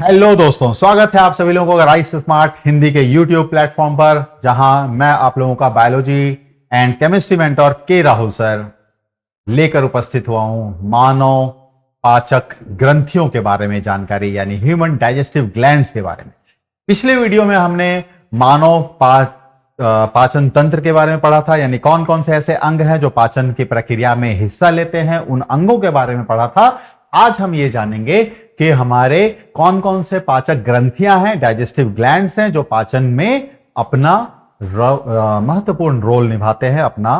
Hello दोस्तों, स्वागत है आप सभी लोगों का राइस स्मार्ट हिंदी के यूट्यूब प्लेटफॉर्म पर, जहां मैं आप लोगों का बायोलॉजी एंड केमिस्ट्री मेंटर के राहुल सर लेकर उपस्थित हुआ हूं मानव पाचक ग्रंथियों के बारे में जानकारी, यानी ह्यूमन डाइजेस्टिव ग्लैंड्स के बारे में। पिछले वीडियो में हमने मानव पाचन तंत्र के बारे में पढ़ा था, यानी कौन कौन से ऐसे अंग हैं जो पाचन की प्रक्रिया में हिस्सा लेते हैं, उन अंगों के बारे में पढ़ा था। आज हम ये जानेंगे कि हमारे कौन कौन से पाचक ग्रंथियां हैं, डाइजेस्टिव ग्लैंड्स हैं, जो पाचन में अपना महत्वपूर्ण रोल निभाते हैं, अपना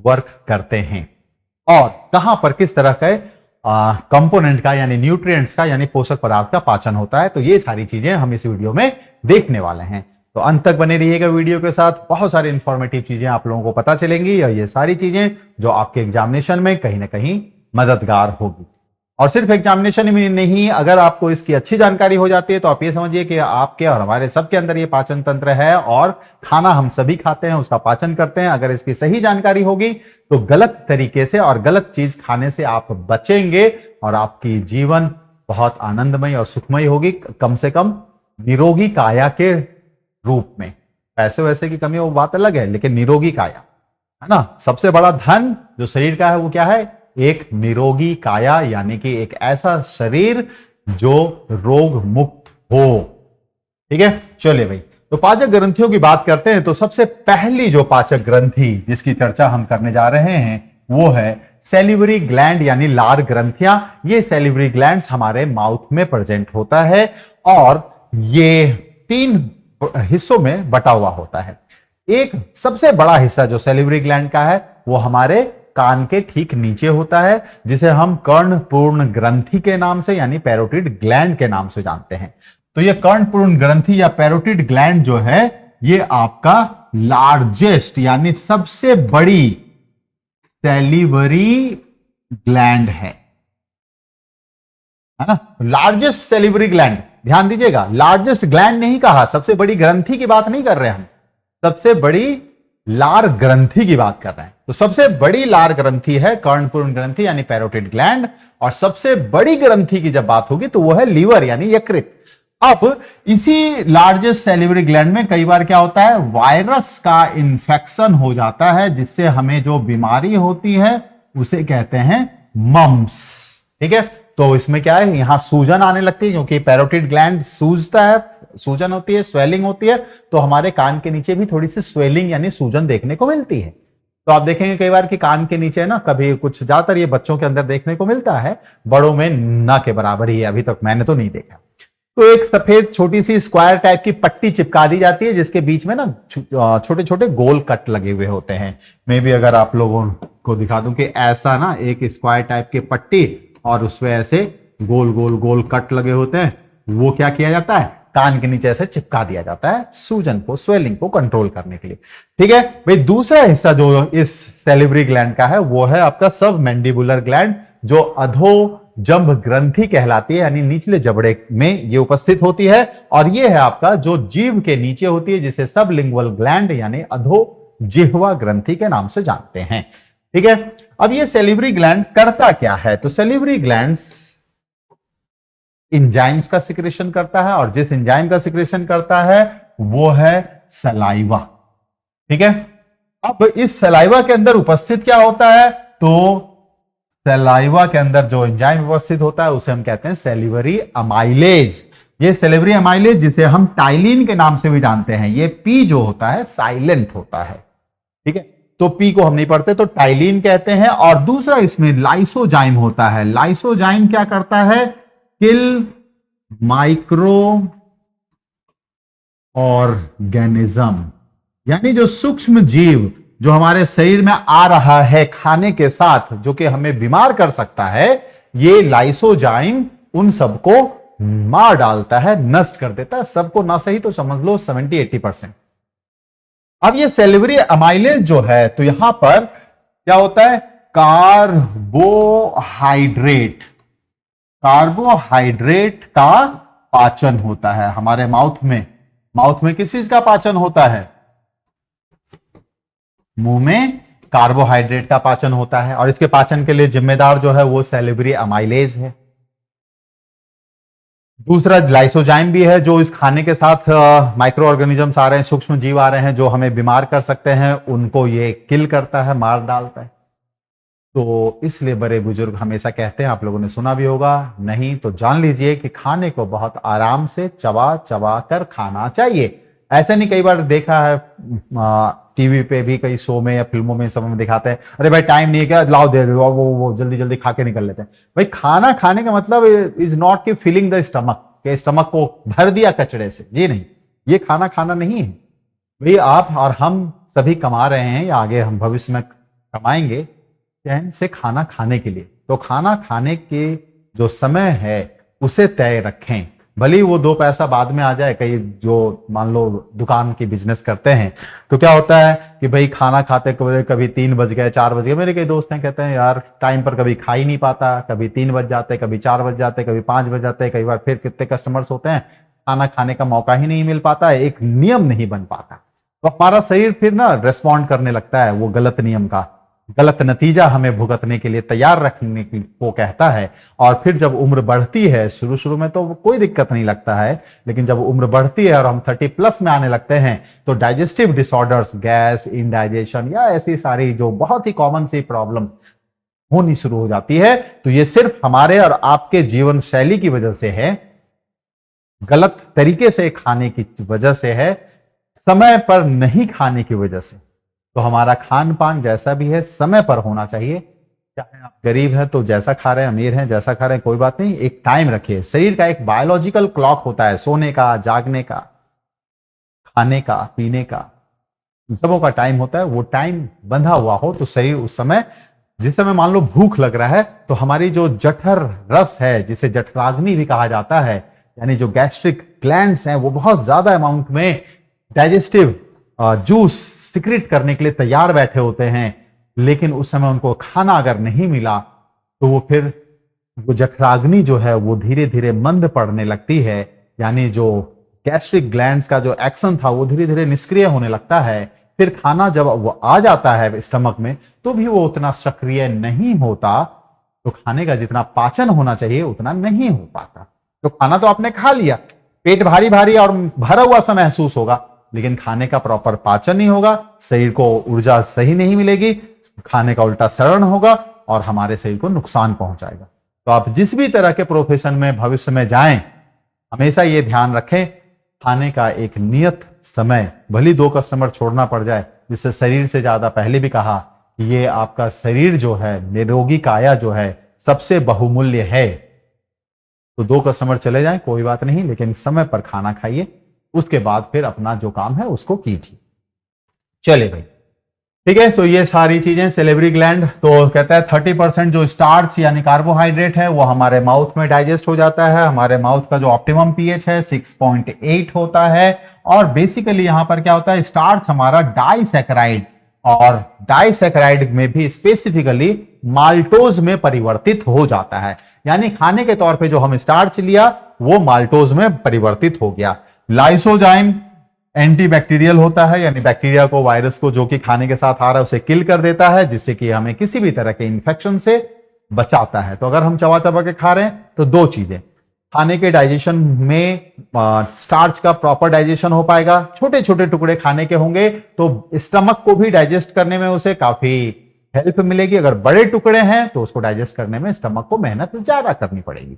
वर्क करते हैं, और कहां पर किस तरह के कंपोनेंट का यानी न्यूट्रिएंट्स का यानी पोषक पदार्थ का पाचन होता है। तो ये सारी चीजें हम इस वीडियो में देखने वाले हैं, तो अंत तक बने रहिएगा वीडियो के साथ। बहुत सारी इंफॉर्मेटिव चीजें आप लोगों को पता चलेंगी, और ये सारी चीजें जो आपके एग्जामिनेशन में कहीं ना कहीं मददगार होगी। और सिर्फ एग्जामिनेशन में नहीं, अगर आपको इसकी अच्छी जानकारी हो जाती है तो आप ये समझिए कि आपके और हमारे सबके अंदर ये पाचन तंत्र है, और खाना हम सभी खाते हैं, उसका पाचन करते हैं। अगर इसकी सही जानकारी होगी तो गलत तरीके से और गलत चीज खाने से आप बचेंगे, और आपकी जीवन बहुत आनंदमय और सुखमय होगी, कम से कम निरोगी काया के रूप में। पैसे वैसे की कमी वो बात अलग है, लेकिन निरोगी काया है ना, सबसे बड़ा धन जो शरीर का है वो क्या है? एक निरोगी काया, यानी कि एक ऐसा शरीर जो रोग मुक्त हो। ठीक है, चलिए भाई, तो पाचक ग्रंथियों की बात करते हैं। तो सबसे पहली जो पाचक ग्रंथि जिसकी चर्चा हम करने जा रहे हैं वो है सैलिवरी ग्लैंड, यानी लार ग्रंथियां। ये सैलिवरी ग्लैंड्स हमारे माउथ में प्रेजेंट होता है, और ये 3 हिस्सों में बटा हुआ होता है। एक सबसे बड़ा हिस्सा जो सैलिवरी ग्लैंड का है वो हमारे कान के ठीक नीचे होता है, जिसे हम कर्णपूर्ण ग्रंथि के नाम से यानी पैरोटिड ग्लैंड के नाम से जानते हैं। तो ये कर्णपूर्ण ग्रंथि या पैरोटिड ग्लैंड जो है ये आपका लार्जेस्ट यानी सबसे बड़ी सैलिवरी ग्लैंड है ना। लार्जेस्ट सैलिवरी ग्लैंड, ध्यान दीजिएगा, लार्जेस्ट ग्लैंड नहीं कहा, सबसे बड़ी ग्रंथि की बात नहीं कर रहे हम, सबसे बड़ी लार ग्रंथि की बात कर रहे हैं। तो सबसे बड़ी लार ग्रंथि है कर्णपूर्ण ग्रंथि यानी पैरोटिड ग्लैंड, और सबसे बड़ी ग्रंथि की जब बात होगी तो वो है लीवर यानी यकृत। अब इसी लार्जेस्ट सैलिवरी ग्लैंड में कई बार क्या होता है, वायरस का इंफेक्शन हो जाता है, जिससे हमें जो बीमारी होती है उसे कहते हैं मम्स। ठीक है, तो इसमें क्या है, यहां सूजन आने लगती है, क्योंकि पैरोटिड ग्लैंड सूजता है, सूजन होती है, स्वेलिंग होती है, तो हमारे कान के नीचे भी थोड़ी सी स्वेलिंग यानी सूजन देखने को मिलती है। तो आप देखेंगे कई बार कि कान के नीचे ना, कभी कुछ, ज्यादातर ये बच्चों के अंदर देखने को मिलता है, बड़ों में ना के बराबर ही है, अभी तक मैंने तो नहीं देखा। तो एक सफेद छोटी सी स्क्वायर टाइप की पट्टी चिपका दी जाती है, जिसके बीच में ना छोटे छोटे गोल कट लगे हुए होते हैं। मे भी अगर आप लोगों को दिखा दूं कि ऐसा ना एक स्क्वायर टाइप की पट्टी, और उसमें ऐसे गोल गोल गोल कट लगे होते हैं, वो क्या किया जाता है, कान के नीचे ऐसे चिपका दिया जाता है, सूजन को, स्वेलिंग को कंट्रोल करने के लिए। ठीक है भाई, दूसरा हिस्सा जो इस सैलिवरी ग्लैंड का है वो है आपका सब मैंडिबुलर ग्लैंड, जो अधोजंभ ग्रंथि कहलाती है, यानी निचले जबड़े में ये उपस्थित होती है, और ये है आपका जो जीभ के नीचे होती है, जिसे सब लिंगुअल ग्लैंड यानी अधोजिह्वा ग्रंथि के नाम से जानते हैं। ठीक है, अब ये सैलिवरी ग्लैंड करता क्या है? तो सैलिवरी ग्लैंड्स इंजाइम्स का सिक्रेशन करता है, और जिस इंजाइम का सिक्रेशन करता है वो है सलाइवा। ठीक है, अब इस सलाइवा के अंदर उपस्थित क्या होता है? तो सलाइवा के अंदर जो इंजाइम उपस्थित होता है उसे हम कहते हैं सैलिवरी अमाइलेज। ये सैलिवरी अमाइलेज, जिसे हम टाइलिन के नाम से भी जानते हैं, ये पी जो होता है साइलेंट होता है। ठीक है, तो पी को हम नहीं पढ़ते, तो टाइलिन कहते हैं। और दूसरा इसमें लाइसोजाइम होता है। लाइसोजाइम क्या करता है? किल माइक्रो ऑर्गेनिज्म, यानी जो सूक्ष्म जीव जो हमारे शरीर में आ रहा है खाने के साथ, जो कि हमें बीमार कर सकता है, ये लाइसोजाइम उन सबको मार डालता है, नष्ट कर देता है। सबको ना सही तो समझ लो 70-80%। अब ये सैलिवरी अमाइलेज जो है, तो यहां पर क्या होता है, कार्बोहाइड्रेट का पाचन होता है हमारे माउथ में किस चीज का पाचन होता है? मुंह में कार्बोहाइड्रेट का पाचन होता है, और इसके पाचन के लिए जिम्मेदार जो है वो सैलिवरी अमाइलेज है। दूसरा लाइसोजाइम भी है, जो इस खाने के साथ माइक्रो ऑर्गेनिजम्स आ रहे हैं, सूक्ष्म जीव आ रहे हैं जो हमें बीमार कर सकते हैं, उनको ये किल करता है, मार डालता है। तो इसलिए बड़े बुजुर्ग हमेशा कहते हैं, आप लोगों ने सुना भी होगा, नहीं तो जान लीजिए कि खाने को बहुत आराम से चबा चबा कर खाना चाहिए। ऐसे नहीं, कई बार देखा है टीवी पे भी, कई शो में या फिल्मों में सब में दिखाते हैं, अरे भाई टाइम नहीं है क्या, लाओ दे दो, वो जल्दी जल्दी खा के निकल लेते हैं। भाई खाना खाने का मतलब इज नॉट कि फिलिंग द स्टमक, के स्टमक को भर दिया कचड़े से, जी नहीं, ये खाना खाना नहीं है। भाई आप और हम सभी कमा रहे हैं या आगे हम भविष्य में कमाएंगे चैन से खाना खाने के लिए। तो खाना खाने के जो समय है उसे तय रखें, भले ही वो 2 पैसा बाद में आ जाए। कई जो मान लो दुकान की बिजनेस करते हैं तो क्या होता है कि भाई खाना खाते कभी 3 बज गए, 4 बज गए। मेरे कई दोस्त हैं कहते हैं यार टाइम पर कभी खा ही नहीं पाता, कभी 3 बज जाते, कभी 4 बज जाते, कभी 5 बज जाते, कई बार फिर कितने कस्टमर्स होते हैं, खाना खाने का मौका ही नहीं मिल पाता है, एक नियम नहीं बन पाता। तो हमारा शरीर फिर ना रेस्पॉन्ड करने लगता है वो गलत नियम का, गलत नतीजा हमें भुगतने के लिए तैयार रखने को कहता है। और फिर जब उम्र बढ़ती है, शुरू शुरू में तो कोई दिक्कत नहीं लगता है, लेकिन जब उम्र बढ़ती है और हम 30+ में आने लगते हैं तो डाइजेस्टिव डिसऑर्डर्स, गैस, इंडाइजेशन या ऐसी सारी जो बहुत ही कॉमन सी प्रॉब्लम होनी शुरू हो जाती है। तो ये सिर्फ हमारे और आपके जीवन शैली की वजह से है, गलत तरीके से खाने की वजह से है, समय पर नहीं खाने की वजह से। तो हमारा खान पान जैसा भी है समय पर होना चाहिए। चाहे आप गरीब हैं तो जैसा खा रहे हैं, अमीर हैं जैसा खा रहे हैं, कोई बात नहीं, एक टाइम रखिए। शरीर का एक बायोलॉजिकल क्लॉक होता है, सोने का, जागने का, खाने का, पीने का, इन सबों का टाइम होता है। वो टाइम बंधा हुआ हो तो शरीर उस समय, जिस समय मान लो भूख लग रहा है तो हमारी जो जठर रस है, जिसे जठराग्नि भी कहा जाता है, यानी जो गैस्ट्रिक ग्लैंड्स हैं, वो बहुत ज्यादा अमाउंट में डाइजेस्टिव जूस सिक्रेट करने के लिए तैयार बैठे होते हैं। लेकिन उस समय उनको खाना अगर नहीं मिला तो वो फिर वो जठराग्नि जो है वो धीरे धीरे मंद पड़ने लगती है, यानी जो गैस्ट्रिक ग्लैंड्स का जो एक्शन था वो धीरे धीरे निष्क्रिय होने लगता है। फिर खाना जब वो आ जाता है स्टमक में तो भी वो उतना सक्रिय नहीं होता, तो खाने का जितना पाचन होना चाहिए उतना नहीं हो पाता। तो खाना तो आपने खा लिया, पेट भारी भारी और भरा हुआ सा महसूस होगा, लेकिन खाने का प्रॉपर पाचन नहीं होगा, शरीर को ऊर्जा सही नहीं मिलेगी, खाने का उल्टा सड़न होगा और हमारे शरीर को नुकसान पहुंचाएगा। तो आप जिस भी तरह के प्रोफेशन में भविष्य में जाएं, हमेशा ये ध्यान रखें, खाने का एक नियत समय, भली 2 कस्टमर छोड़ना पड़ जाए, जिससे शरीर से ज्यादा, पहले भी कहा कि ये आपका शरीर जो है, निरोगी काया जो है, सबसे बहुमूल्य है। तो 2 कस्टमर चले जाएं कोई बात नहीं, लेकिन समय पर खाना खाइए, उसके बाद फिर अपना जो काम है उसको कीजिए। चलिए भाई, ठीक है। तो ये सारी चीजें, सेलेब्री ग्लैंड तो कहता है 30% जो स्टार्च यानी कार्बोहाइड्रेट है वो हमारे माउथ में डाइजेस्ट हो जाता है। हमारे माउथ का जो ऑप्टिमम पीएच है 6.8 होता है। और बेसिकली यहां पर क्या होता है, स्टार्च हमारा डाइसैकेराइड, और डाइसैकेराइड में भी स्पेसिफिकली माल्टोज में परिवर्तित हो जाता है, यानी खाने के तौर पे जो हम स्टार्च लिया वो माल्टोज में परिवर्तित हो गया। लाइसोजाइम एंटीबैक्टीरियल होता है, यानी बैक्टीरिया को, वायरस को जो कि खाने के साथ आ रहा है उसे किल कर देता है, जिससे कि हमें किसी भी तरह के इंफेक्शन से बचाता है। तो अगर हम चबा चबा के खा रहे हैं तो 2 चीजें, खाने के डाइजेशन में स्टार्च का प्रॉपर डाइजेशन हो पाएगा, छोटे छोटे टुकड़े खाने के होंगे तो स्टमक को भी डाइजेस्ट करने में उसे काफी हेल्प मिलेगी। अगर बड़े टुकड़े हैं तो उसको डाइजेस्ट करने में स्टमक को मेहनत ज्यादा करनी पड़ेगी।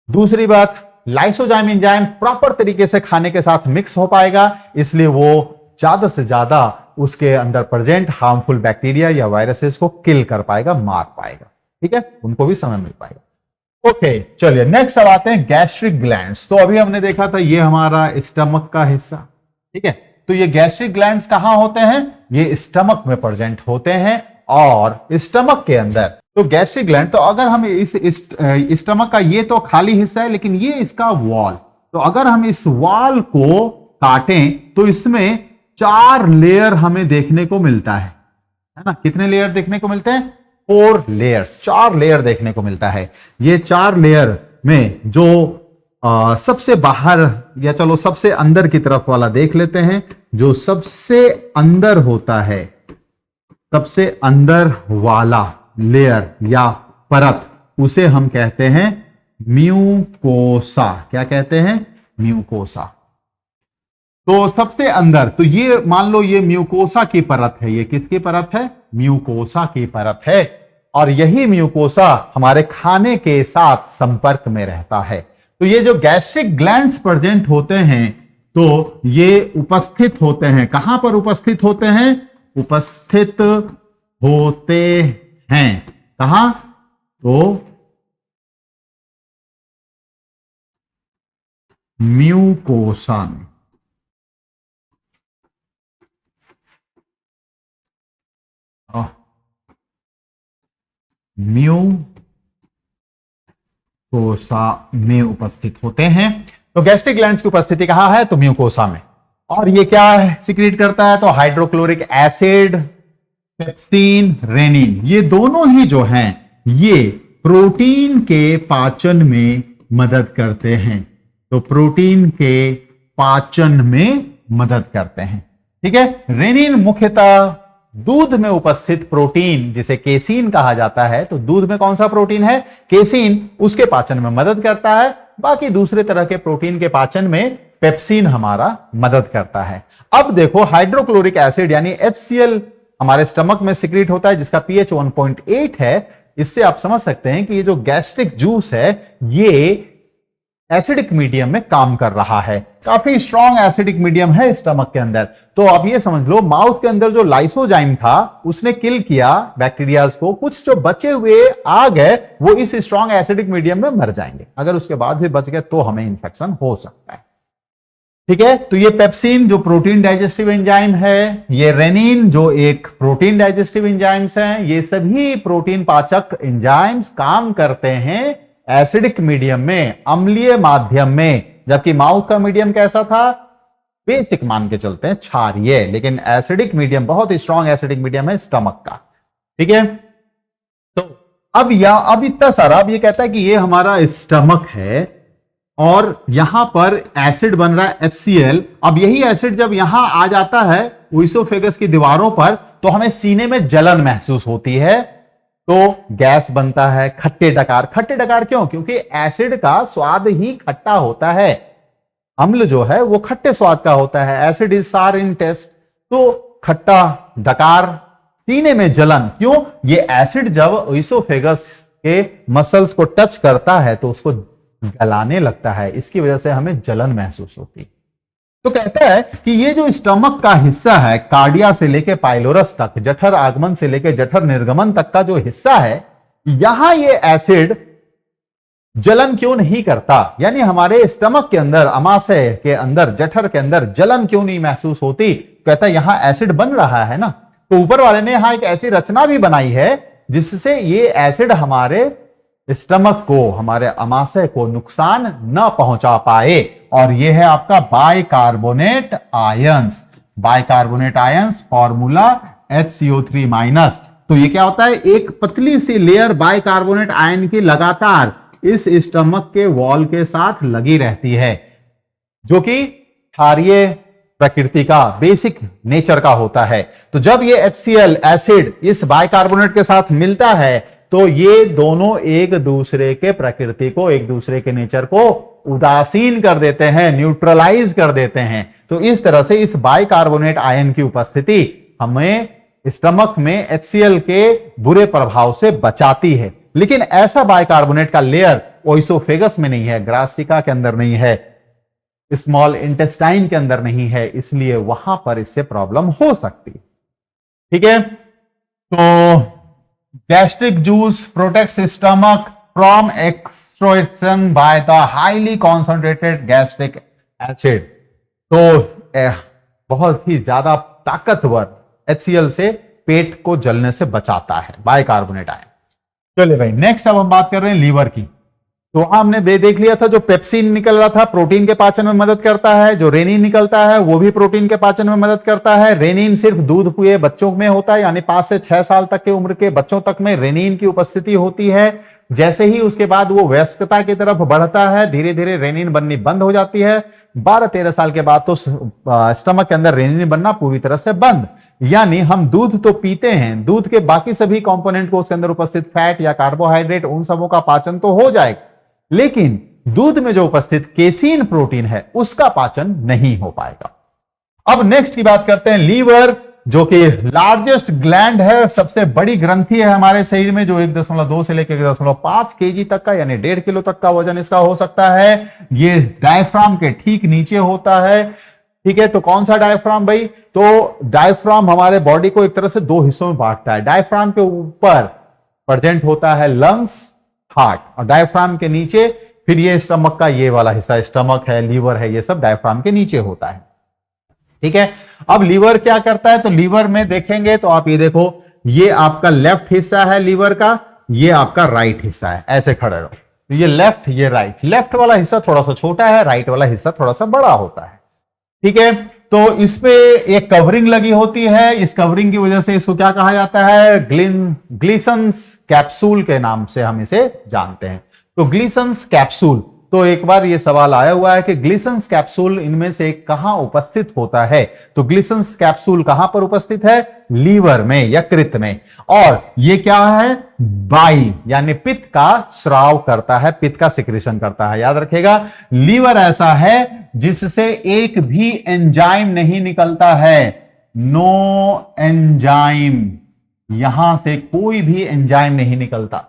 दूसरी बात, लाइसोजाइम एंजाइम प्रॉपर तरीके से खाने के साथ मिक्स हो पाएगा, इसलिए वो ज्यादा से ज्यादा उसके अंदर प्रेजेंट हार्मफुल बैक्टीरिया या वायरसेस को किल कर पाएगा, मार पाएगा। ठीक है, उनको भी समय मिल पाएगा। ओके, चलिए नेक्स्ट अब आते हैं गैस्ट्रिक ग्लैंड्स। तो अभी हमने देखा था ये हमारा स्टमक का हिस्सा, ठीक है। तो ये गैस्ट्रिक ग्लैंड्स कहां होते हैं, ये स्टमक में प्रेजेंट होते हैं। और स्टमक के अंदर तो गैस्ट्रिक ग्लैंड, तो अगर हम इस स्टमक का ये तो खाली हिस्सा है, लेकिन ये इसका वॉल, तो अगर हम इस वॉल को काटें तो इसमें 4 लेयर हमें देखने को मिलता है ना। कितने लेयर देखने को मिलते हैं, 4 लेयर्स, 4 लेयर देखने को मिलता है। ये 4 लेयर में जो सबसे बाहर, या चलो सबसे अंदर की तरफ वाला देख लेते हैं। जो सबसे अंदर होता है, सबसे अंदर वाला लेयर या परत, उसे हम कहते हैं म्यूकोसा, क्या कहते हैं? म्यूकोसा। तो सबसे अंदर, तो ये मान लो ये म्यूकोसा की परत है, ये किसकी परत है? म्यूकोसा की परत है। और यही म्यूकोसा हमारे खाने के साथ संपर्क में रहता है। तो ये जो गैस्ट्रिक ग्लैंड्स प्रेजेंट होते हैं, तो ये उपस्थित होते हैं, कहां पर उपस्थित होते हैं? उपस्थित होते हैं कहां? तो म्यूकोसा में। म्यूकोसा में उपस्थित होते हैं। तो गैस्ट्रिक ग्लैंड्स की उपस्थिति कहां है? तो म्यूकोसा में। और ये क्या है सिक्रीट करता है? तो हाइड्रोक्लोरिक एसिड, पेप्सिन, रेनिन, ये दोनों ही जो हैं ये प्रोटीन के पाचन में मदद करते हैं। तो प्रोटीन के पाचन में मदद करते हैं। ठीक है। रेनिन मुख्यतः दूध में उपस्थित प्रोटीन जिसे केसीन कहा जाता है, तो दूध में कौन सा प्रोटीन है? केसीन, उसके पाचन में मदद करता है। बाकी दूसरे तरह के प्रोटीन के पाचन में पेप्सिन हमारा मदद करता है। अब देखो हाइड्रोक्लोरिक एसिड यानी HCl हमारे स्टमक में सिक्रीट होता है, जिसका pH 1.8 है। इससे आप समझ सकते हैं कि ये जो गैस्ट्रिक जूस है ये एसिडिक मीडियम में काम कर रहा है। काफी स्ट्रॉन्ग एसिडिक मीडियम है स्टमक के अंदर। तो आप ये समझ लो माउथ के अंदर जो लाइसोजाइम था उसने किल किया बैक्टीरियाज को, कुछ जो बचे हुए आ गए वो इस स्ट्रॉन्ग एसिडिक मीडियम में मर जाएंगे। अगर उसके बाद भी बच गए तो हमें इंफेक्शन हो सकता है। ठीक है। तो ये पेप्सिन जो प्रोटीन डाइजेस्टिव एंजाइम है, ये रेनिन जो एक प्रोटीन डाइजेस्टिव एंजाइम्स हैं, ये सभी प्रोटीन पाचक एंजाइम्स काम करते हैं एसिडिक मीडियम में, अम्लीय माध्यम में। जबकि माउथ का मीडियम कैसा था? बेसिक मान के चलते हैं, क्षारीय। लेकिन एसिडिक मीडियम, बहुत ही स्ट्रॉन्ग एसिडिक मीडियम है स्टमक का। ठीक है। तो अब इतना सारा, अब ये कहता है कि ये हमारा स्टमक है और यहां पर एसिड बन रहा है HCl। अब यही एसिड जब यहां आ जाता है ईसोफेगस की दीवारों पर, तो हमें सीने में जलन महसूस होती है, तो गैस बनता है, खट्टे डकार। खट्टे डकार क्यों? क्योंकि एसिड का स्वाद ही खट्टा होता है। अम्ल जो है वो खट्टे स्वाद का होता है। एसिड इज सार इन टेस्ट, तो खट्टा डकार, सीने में जलन। क्यों? ये एसिड जब ईसोफेगस के मसल्स को टच करता है तो उसको गलाने लगता है, इसकी वजह से हमें जलन महसूस होती है। तो कहता है कि ये जो स्टमक का हिस्सा है, कार्डिया से लेके पाइलोरस तक, जठर आगमन से लेके जठर निर्गमन तक का जो हिस्सा है, यहां ये एसिड जलन क्यों नहीं करता? यानी हमारे स्टमक के अंदर, अमाशय के अंदर, जठर के अंदर जलन क्यों नहीं महसूस होती? कहता है यहां एसिड बन रहा है ना। तो ऊपर वाले ने यहां एक ऐसी रचना भी बनाई है जिससे ये एसिड हमारे स्टमक को, हमारे अमाशय को नुकसान न पहुंचा पाए। और यह है आपका bicarbonate ions. Bicarbonate ions formula HCO3-। तो ये क्या होता है? एक पतली सी लेयर बाइकार्बोनेट आयन की लगातार इस स्टमक के वॉल के साथ लगी रहती है, जो कि क्षारीय प्रकृति का, बेसिक नेचर का होता है। तो जब ये HCl एसिड इस बाइकार्बोनेट के साथ मिलता है तो ये दोनों एक दूसरे के प्रकृति को, एक दूसरे के नेचर को उदासीन कर देते हैं, न्यूट्रलाइज कर देते हैं। तो इस तरह से इस बाइकार्बोनेट आयन की उपस्थिति हमें स्टमक में HCl के बुरे प्रभाव से बचाती है। लेकिन ऐसा बाइकार्बोनेट का लेयर ओइसोफेगस में नहीं है, ग्रासिका के अंदर नहीं है, स्मॉल इंटेस्टाइन के अंदर नहीं है, इसलिए वहां पर इससे प्रॉब्लम हो सकती है। ठीक है। तो gastric juice protects stomach from extraction by the highly concentrated gastric acid. तो बहुत ही ज्यादा ताकतवर HCl से पेट को जलने से बचाता है बाइकार्बोनेट आयन। चलिए भाई, नेक्स्ट अब हम बात कर रहे हैं लीवर की। तो हमने देख लिया था, जो पेप्सिन निकल रहा था प्रोटीन के पाचन में मदद करता है, जो रेनिन निकलता है वो भी प्रोटीन के पाचन में मदद करता है। रेनिन सिर्फ दूध हुए बच्चों में होता है, यानी 5 से 6 साल तक के उम्र के बच्चों तक में रेनिन की उपस्थिति होती है। जैसे ही उसके बाद वो वयस्कता की तरफ बढ़ता है, धीरे धीरे रेनिन बननी बंद हो जाती है। 12-13 साल के बाद तो स्टमक के अंदर रेनिन बनना पूरी तरह से बंद। यानी हम दूध तो पीते हैं, दूध के बाकी सभी कंपोनेंट को उसके अंदर उपस्थित फैट या कार्बोहाइड्रेट, उन सबों का पाचन तो हो जाएगा, लेकिन दूध में जो उपस्थित केसीन प्रोटीन है उसका पाचन नहीं हो पाएगा। अब नेक्स्ट की बात करते हैं लीवर, जो कि लार्जेस्ट ग्लैंड है, सबसे बड़ी ग्रंथि है हमारे शरीर में, जो 1.2 से लेकर 1.5 केजी तक का यानी 1.5 किलो तक का वजन इसका हो सकता है। ये डायफ्राम के ठीक नीचे होता है। ठीक है, तो कौन सा डायफ्राम भाई? तो डायफ्राम हमारे बॉडी को एक तरह से दो हिस्सों में बांटता है। डायफ्राम के ऊपर प्रेजेंट होता है लंग्स, हार्ट, और डायफ्राम के नीचे फिर ये स्टमक का ये वाला हिस्सा, स्टमक है, लीवर है, ये सब डायफ्राम के नीचे होता है। ठीक है, अब लीवर क्या करता है? तो लीवर में देखेंगे तो आप ये देखो, ये आपका लेफ्ट हिस्सा है लीवर का, ये आपका राइट हिस्सा है। ऐसे खड़े रहो, तो ये लेफ्ट, ये राइट। लेफ्ट वाला हिस्सा थोड़ा सा छोटा है, राइट वाला हिस्सा थोड़ा सा बड़ा होता है। ठीक है, तो इस पे एक कवरिंग लगी होती है। इस कवरिंग की वजह से इसको क्या कहा जाता है? ग्लीसन्स कैप्सूल के नाम से हम इसे जानते हैं। तो ग्लीसन्स कैप्सूल, तो एक बार ये सवाल आया हुआ है कि ग्लीसन्स कैप्सूल इनमें से कहां उपस्थित होता है? तो ग्लीसन्स कैप्सूल कहां पर उपस्थित है? लीवर में, यकृत में। और ये क्या है? बाइल यानी पित्त का स्राव करता है, पित्त का सिक्रेशन करता है। याद रखिएगा, लीवर ऐसा है जिससे एक भी एंजाइम नहीं निकलता है। नो एंजाइम, यहां से कोई भी एंजाइम नहीं निकलता।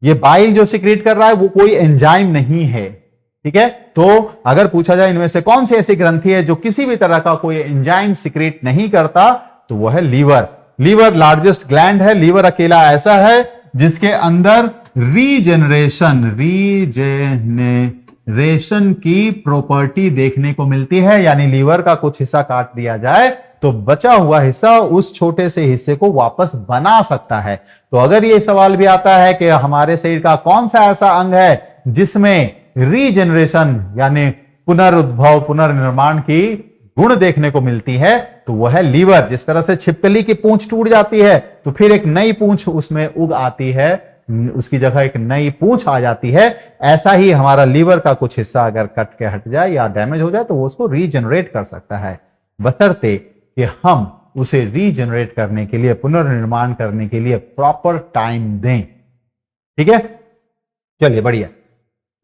ये बाइल जो सिक्रेट कर रहा है वो कोई एंजाइम नहीं है। ठीक है, तो अगर पूछा जाए इनमें से कौन सी ऐसी ग्रंथि है जो किसी भी तरह का कोई एंजाइम सिक्रेट नहीं करता, तो वो है लीवर। लीवर लार्जेस्ट ग्लैंड है। लीवर अकेला ऐसा है जिसके अंदर रीजेनरेशन की प्रॉपर्टी देखने को मिलती है। यानी लीवर का कुछ हिस्सा काट दिया जाए तो बचा हुआ हिस्सा उस छोटे से हिस्से को वापस बना सकता है। तो अगर ये सवाल भी आता है कि हमारे शरीर का कौन सा ऐसा अंग है जिसमें रीजनरेशन यानी पुनरुद्भव, पुनर्निर्माण की गुण देखने को मिलती है, तो वह है लीवर। जिस तरह से छिपकली की पूंछ टूट जाती है तो फिर एक नई पूंछ उसमें उग आती है, उसकी जगह एक नई पूंछ आ जाती है, ऐसा ही हमारा लीवर का कुछ हिस्सा अगर कट के हट जाए या डैमेज हो जाए तो वो उसको रीजनरेट कर सकता है, बशर्ते कि हम उसे रीजनरेट करने के लिए, पुनर्निर्माण करने के लिए प्रॉपर टाइम दें। ठीक है, चलिए बढ़िया।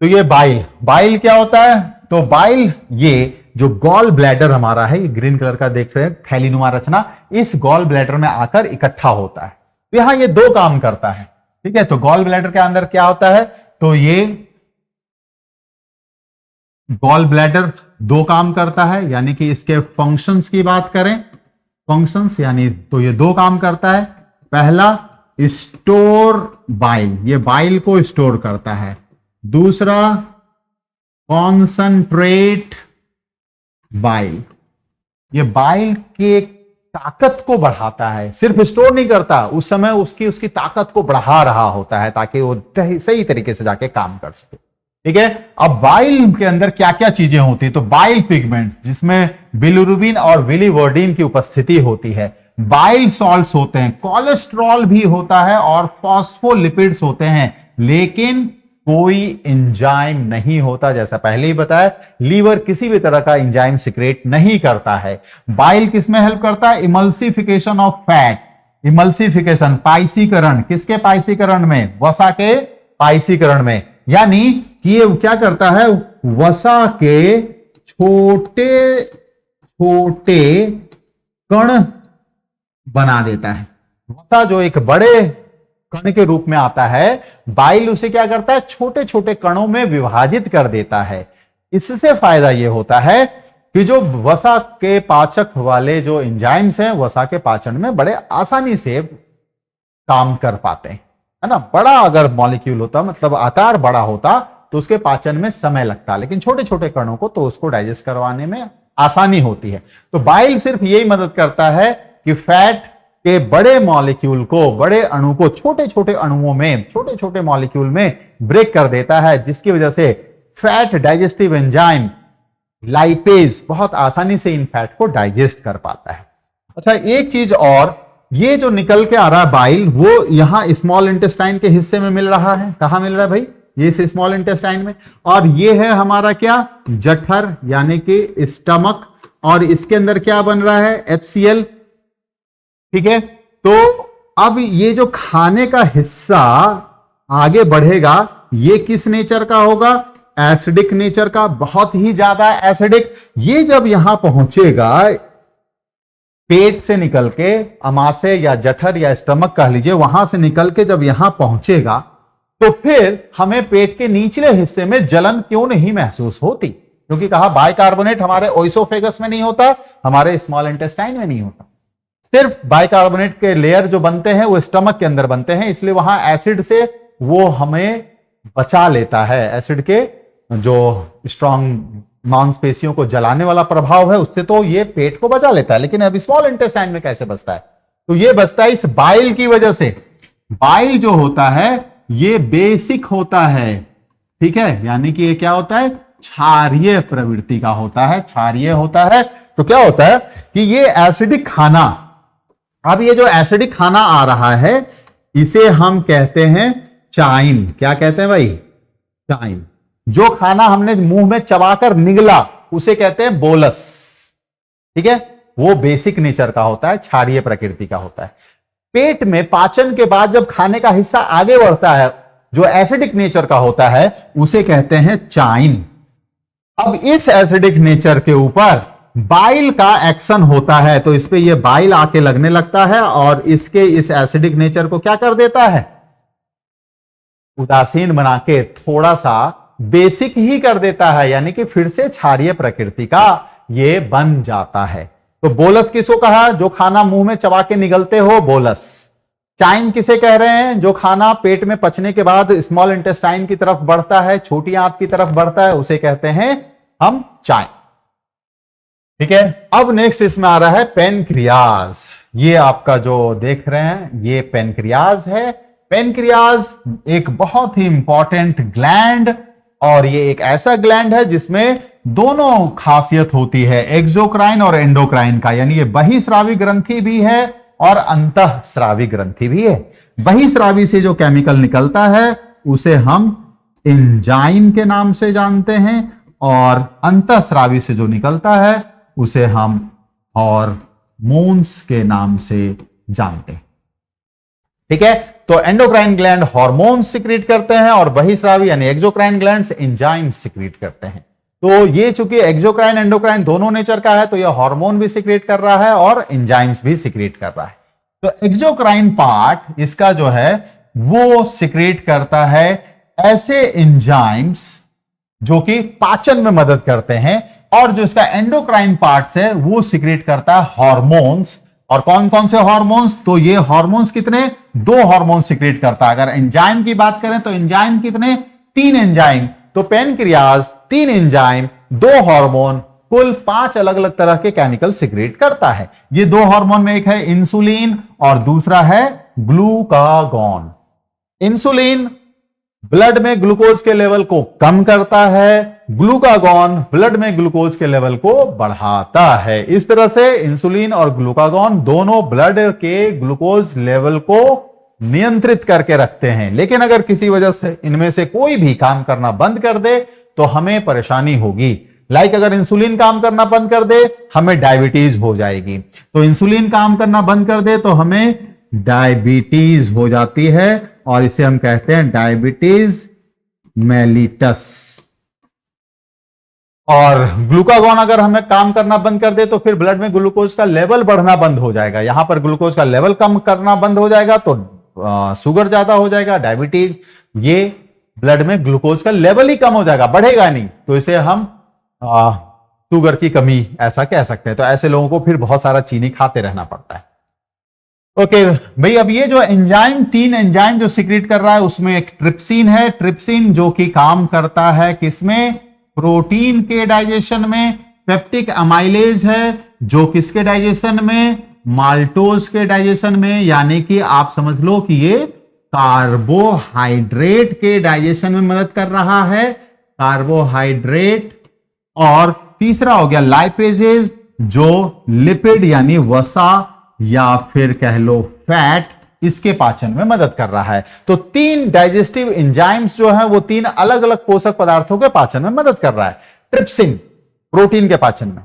तो ये बाइल क्या होता है? तो बाइल, ये जो गॉल ब्लैडर हमारा है, ये ग्रीन कलर का देख रहे हैं, थैलीनुमा रचना, इस गॉल ब्लैडर में आकर इकट्ठा होता है। तो यहां ये दो काम करता है। ठीक है, तो गॉल ब्लैडर के अंदर क्या होता है? तो ये गॉल ब्लैडर दो काम करता है, यानी कि इसके फंक्शंस की बात करें, फंक्शंस यानी तो ये दो काम करता है। पहला, स्टोर बाइल, ये बाइल को स्टोर करता है। दूसरा, कॉन्संट्रेट बाइल, ये बाइल के ताकत को बढ़ाता है, सिर्फ स्टोर नहीं करता, उस समय उसकी ताकत को बढ़ा रहा होता है ताकि वो सही तरीके से जाके काम कर सके। ठीक है, अब बाइल के अंदर क्या क्या चीजें होती है? तो बाइल पिगमेंट्स, जिसमें बिलिरुबिन और बिलीवर्डिन की उपस्थिति होती है। बाइल सॉल्ट्स होते हैं, कोलेस्ट्रॉल भी होता है और फॉस्फोलिपिड्स होते हैं, लेकिन कोई एंजाइम नहीं होता। जैसा पहले ही बताया, लीवर किसी भी तरह का एंजाइम सिक्रेट नहीं करता है। बाइल किसमें हेल्प करता है? इमल्सिफिकेशन ऑफ फैट, इमल्सिफिकेशन, पाइसीकरण, किसके पाइसीकरण में? वसा के पाइसीकरण में। यानी कि ये क्या करता है? वसा के छोटे छोटे कण बना देता है। वसा जो एक बड़े कण के रूप में आता है, बाइल उसे क्या करता है? छोटे छोटे कणों में विभाजित कर देता है। इससे फायदा यह होता है कि जो वसा के पाचक वाले जो एंजाइम्स हैं, वसा के पाचन में बड़े आसानी से काम कर पाते हैं, है ना। बड़ा अगर मॉलिक्यूल होता, मतलब आकार बड़ा होता, तो उसके पाचन में समय लगता, लेकिन छोटे छोटे कणों को तो उसको डाइजेस्ट करवाने में आसानी होती है। तो बाइल सिर्फ यही मदद करता है कि फैट के बड़े मॉलिक्यूल को, बड़े अणु को छोटे छोटे अणुओं में, छोटे छोटे मॉलिक्यूल में ब्रेक कर देता है, जिसकी वजह से फैट डाइजेस्टिव एंजाइम लाइपेज बहुत आसानी से इन फैट को डाइजेस्ट कर पाता है। अच्छा, एक चीज और, ये जो निकल के आ रहा है बाइल, वो यहां स्मॉल इंटेस्टाइन के हिस्से में मिल रहा है। कहां मिल रहा है भाई? ये से स्मॉल इंटेस्टाइन में। और ये है हमारा क्या? जठर यानी कि स्टमक, और इसके अंदर क्या बन रहा है? HCl। ठीक है, तो अब ये जो खाने का हिस्सा आगे बढ़ेगा, ये किस नेचर का होगा? एसिडिक नेचर का, बहुत ही ज्यादा एसिडिक। ये जब यहां पहुंचेगा पेट से निकल के, अमाशय या जठर या स्टमक कह लीजिए, वहां से निकल के जब यहां पहुंचेगा तो फिर हमें पेट के निचले हिस्से में जलन क्यों नहीं महसूस होती? क्योंकि कहा बाइकार्बोनेट हमारे ओइसोफेगस में नहीं होता, हमारे स्मॉल इंटेस्टाइन में नहीं होता। सिर्फ बाइकार्बोनेट के लेयर जो बनते हैं वो स्टमक के अंदर बनते हैं, इसलिए वहां एसिड से वो हमें बचा लेता है। एसिड के जो स्ट्रॉन्ग मांसपेशियों को जलाने वाला प्रभाव है उससे तो ये पेट को बचा लेता है, लेकिन अब स्मॉल इंटेस्टाइन में कैसे बचता है? तो ये बचता है इस बाइल की वजह से। बाइल जो होता है ये बेसिक होता है, ठीक है, यानी कि ये क्या होता है? क्षारीय प्रवृत्ति का होता है, क्षारीय होता है। तो क्या होता है कि ये एसिडिक खाना, अब ये जो एसिडिक खाना आ रहा है इसे हम कहते हैं चाइन। क्या कहते हैं भाई? चाइन। जो खाना हमने मुंह में चबाकर निगला उसे कहते हैं बोलस, ठीक है, वो बेसिक नेचर का होता है, क्षारीय प्रकृति का होता है। पेट में पाचन के बाद जब खाने का हिस्सा आगे बढ़ता है जो एसिडिक नेचर का होता है उसे कहते हैं चाइन। अब इस एसिडिक नेचर के ऊपर बाइल का एक्शन होता है, तो इस पे ये बाइल आके लगने लगता है और इसके इस एसिडिक नेचर को क्या कर देता है? उदासीन बना के थोड़ा सा बेसिक ही कर देता है, यानी कि फिर से क्षारीय प्रकृति का ये बन जाता है। तो बोलस किसको कहा? जो खाना मुंह में चबा के निगलते हो, बोलस। चाइन किसे कह रहे हैं? जो खाना पेट में पचने के बाद स्मॉल इंटेस्टाइन की तरफ बढ़ता है, छोटी आंत की तरफ बढ़ता है, उसे कहते हैं हम चाइन, ठीक है। अब नेक्स्ट इसमें आ रहा है पेनक्रियाज। ये आपका जो देख रहे हैं ये पेनक्रियाज है। पेनक्रियाज एक बहुत ही इंपॉर्टेंट ग्लैंड, और ये एक ऐसा ग्लैंड है जिसमें दोनों खासियत होती है, एक्सोक्राइन और एंडोक्राइन का, यानी ये बहिस्रावी ग्रंथि भी है और अंतःस्रावी ग्रंथि भी है। बहिस्रावी से जो केमिकल निकलता है उसे हम एंजाइम के नाम से जानते हैं, और अंतःस्रावी से जो निकलता है उसे हम हार्मोन्स के नाम से जानते हैं, ठीक है। तो एंडोक्राइन ग्लैंड हार्मोन्स सिक्रीट करते हैं और बहिस्रावी यानी एक्सोक्राइन ग्लैंड्स एंजाइम्स सिक्रीट करते हैं। तो ये चूंकि एक्सोक्राइन एंडोक्राइन दोनों नेचर का है तो ये हार्मोन भी सिक्रीट कर रहा है और एंजाइम्स भी सिक्रीट कर रहा है। तो एक्सोक्राइन पार्ट इसका जो है वो सिक्रीट करता है ऐसे एंजाइम्स जो कि पाचन में मदद करते हैं, और जो इसका एंडोक्राइन पार्ट है वो सिक्रीट करता है हार्मोन्स। और कौन कौन से हार्मोन्स? तो ये हार्मोन्स कितने? 2 हार्मोन सिक्रीट करता है। अगर एंजाइम की बात करें तो एंजाइम कितने? 3 एंजाइम। तो पेनक्रियाज 3 एंजाइम, 2 हार्मोन, कुल 5 अलग अलग तरह के केमिकल सिक्रीट करता है। ये 2 हार्मोन में एक है इंसुलिन और दूसरा है ग्लूकागॉन। इंसुलिन ब्लड में ग्लूकोज के लेवल को कम करता है, ग्लूकागॉन ब्लड में ग्लूकोज के लेवल को बढ़ाता है। इस तरह से इंसुलिन और ग्लूकागॉन दोनों ब्लड के ग्लूकोज लेवल को नियंत्रित करके रखते हैं। लेकिन अगर किसी वजह से इनमें से कोई भी काम करना बंद कर दे तो हमें परेशानी होगी। लाइक अगर इंसुलिन काम करना बंद कर दे हमें डायबिटीज हो जाएगी। तो इंसुलिन काम करना बंद कर दे तो हमें डायबिटीज हो जाती है, और इसे हम कहते हैं डायबिटीज मेलिटस। और ग्लूकागॉन अगर हमें काम करना बंद कर दे तो फिर ब्लड में ग्लूकोज का लेवल बढ़ना बंद हो जाएगा। यहां पर ग्लूकोज का लेवल कम करना बंद हो जाएगा तो शुगर ज्यादा हो जाएगा, डायबिटीज। ये ब्लड में ग्लूकोज का लेवल ही कम हो जाएगा, बढ़ेगा नहीं, तो इसे हम शुगर की कमी ऐसा कह सकते हैं। तो ऐसे लोगों को फिर बहुत सारा चीनी खाते रहना पड़ता है। ओके भाई, अब ये जो एंजाइम 3 एंजाइम जो सिक्रीट कर रहा है उसमें एक ट्रिप्सिन है। ट्रिप्सिन जो कि काम करता है किसमें? प्रोटीन के डाइजेशन में। पेप्टिक अमाइलेज है जो किसके डाइजेशन में? माल्टोज के डाइजेशन में। यानी कि आप समझ लो कि ये कार्बोहाइड्रेट के डाइजेशन में मदद कर रहा है, कार्बोहाइड्रेट। और तीसरा हो गया लाइपेजेज जो लिपिड यानी वसा या फिर कह लो फैट, इसके पाचन में मदद कर रहा है। तो 3 डाइजेस्टिव एंजाइम्स जो है वो 3 अलग अलग पोषक पदार्थों के पाचन में मदद कर रहा है। ट्रिप्सिन प्रोटीन के पाचन में,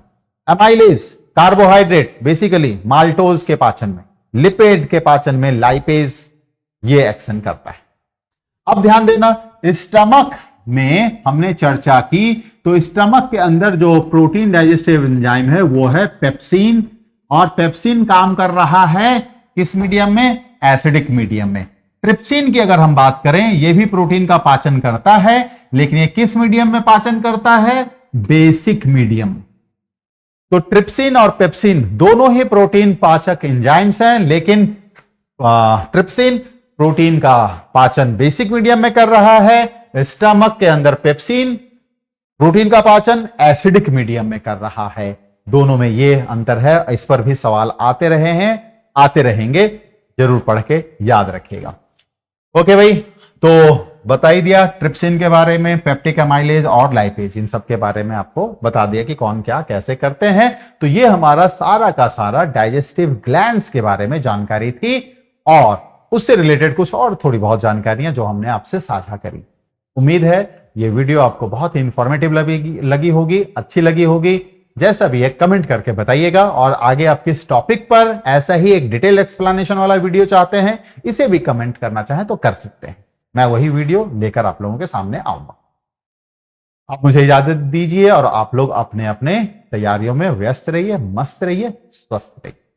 अमाइलेज कार्बोहाइड्रेट बेसिकली माल्टोज के पाचन में, लिपिड के पाचन में लाइपेज ये एक्शन करता है। अब ध्यान देना स्टमक में हमने चर्चा की, तो स्टमक के अंदर जो प्रोटीन डाइजेस्टिव एंजाइम है वो है पेप्सिन, और पेप्सिन काम कर रहा है किस मीडियम में? एसिडिक मीडियम में। ट्रिप्सिन की अगर हम बात करें, यह भी प्रोटीन का पाचन करता है, लेकिन ये किस मीडियम में पाचन करता है? Basic medium. तो ट्रिप्सिन और पेप्सिन दोनों ही प्रोटीन पाचक एंजाइम्स हैं, लेकिन ट्रिप्सिन प्रोटीन का पाचन बेसिक मीडियम में कर रहा है, स्टमक के अंदर पेप्सिन प्रोटीन का पाचन एसिडिक मीडियम में कर रहा है। दोनों में यह अंतर है। इस पर भी सवाल आते रहे हैं, आते रहेंगे, जरूर पढ़ के याद रखिएगा। ओके भाई, तो बता ही दिया ट्रिप्सिन के बारे में, पेप्टिक अमाइलेज और लाइपेज, इन सब के बारे में आपको बता दिया कि कौन क्या कैसे करते हैं। तो ये हमारा सारा का सारा डाइजेस्टिव ग्लैंड्स के बारे में जानकारी थी, और उससे रिलेटेड कुछ और थोड़ी बहुत जानकारियां जो हमने आपसे साझा करी। उम्मीद है ये वीडियो आपको बहुत ही इंफॉर्मेटिव लगी होगी, अच्छी लगी होगी। जैसा भी है कमेंट करके बताइएगा, और आगे आप किस टॉपिक पर ऐसा ही एक डिटेल एक्सप्लेनेशन वाला वीडियो चाहते हैं, इसे भी कमेंट करना चाहें तो कर सकते हैं। मैं वही वीडियो लेकर आप लोगों के सामने आऊंगा। आप मुझे इजाजत दीजिए, और आप लोग अपने अपने तैयारियों में व्यस्त रहिए, मस्त रहिए, स्वस्थ रहिए।